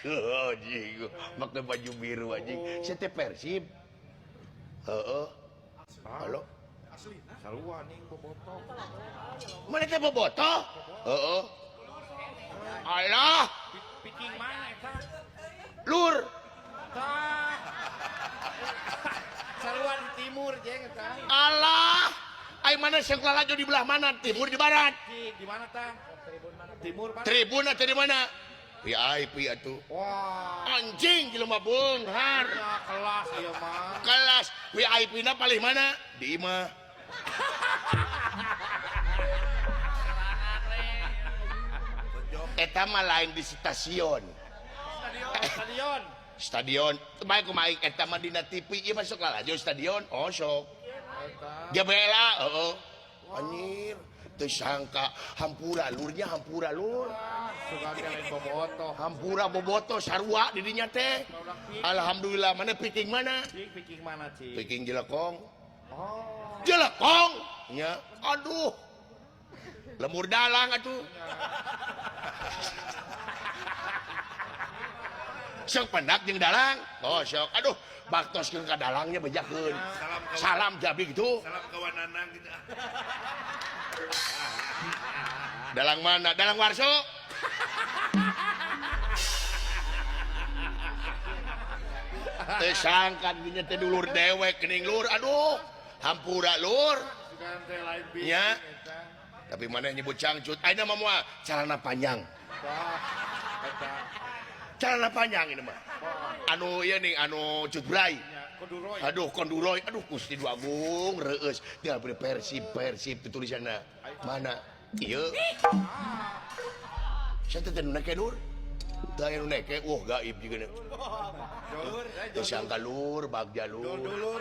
Anjing, pakai baju biru anjing. Saya teh Persib. Heeh. Halo. Sarua ning bobotoh. Mana teh bobotoh? Heeh. Alah, Piking mana eta? lur. Tah. Sarua di timur jeung eta. Alah. Ai mana sekolah di belah mana? Timur di barat. Di mana tah? Timur mana? Tribun atau di mana? VIP atuh. Wah. Anjing jelema beunghar. Ya kelas ieu mah. Kelas VIP-na paling mana? Di imah. Eta mah lain di stasiun. Stadion. Stadion. Baik kumaha eta mah dina TV ieu masuk lalajo stadion. Oh sok. GBLA, heeh. Anjir, teu sangka hampura lurnya hampura lur. Suka lain bobotoh. Hampura boboto sarua di dinya teh. Alhamdulillah, mana piking mana? Piking mana, Cik? Piking jelekong. Oh. Jelekong. Nya, aduh. Lemur dalang atuh. Sok pendak jeung dalang. Oh, sok. Aduh, baktoskeun ka dalangnya bejakeun. Salam jabi gitu. Salam kawan Nanang gitu. Dalang mana? Dalang Warso. Teu sangkan dinya teh dulur dewek geuning lur. Aduh, hampura lur. Suka teh lain piking Nya. eta. Tapi mana nyebut cangcut? Ayeuna mah moal celana panjang. Wah. Eta. Celana panjang ini mah. Anu ieu nih anu cutbray. Ya, kuduroy. Aduh konduroy. Aduh Gusti Dua Agung reueus. Tinggal beri Persib tulisanna. Mana? Ieu. Saya teh nu neke lur. Teu aya nu neke. Wah gaib juga. Dulur, Teu sangka lur, bagja lur. dulur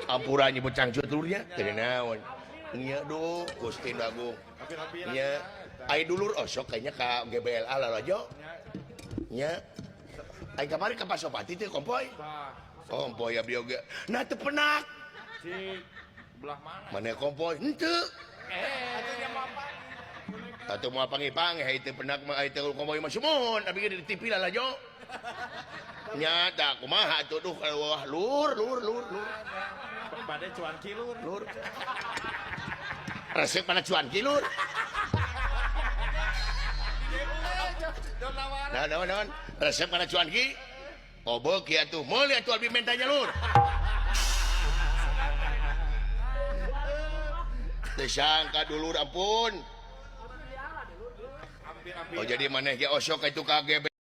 Ampura nyebut cangcut lurnya. Teu naon. Nya duh Gusti Dua Agung. Rapi-rapi. Nya ai dulur osok kayaknya ka GBLA lalajo. Nya ai kamari ka Pasopati teh kompoy. Tah. Kompoy abdi oge. Nah teu penak. Cik, belah mana? Mana kompoy? Henteu. Atuh jam apa? Atuh moal pangi-pangi ai teu penak mah ai teu kompoy mah sumun abdi di TV lalajo. Nya da kumaha atuh duh wah lur. Bade cuan kilur. Lur. Resep mana cuan ki lur. Naon. Resep mana cuan ki? Obok kieu atuh. Meuli atuh abdi mentanya lur. Teu sangka dulur ampun. Hampir-hampir. Oh jadi maneh ge osok ka itu KGB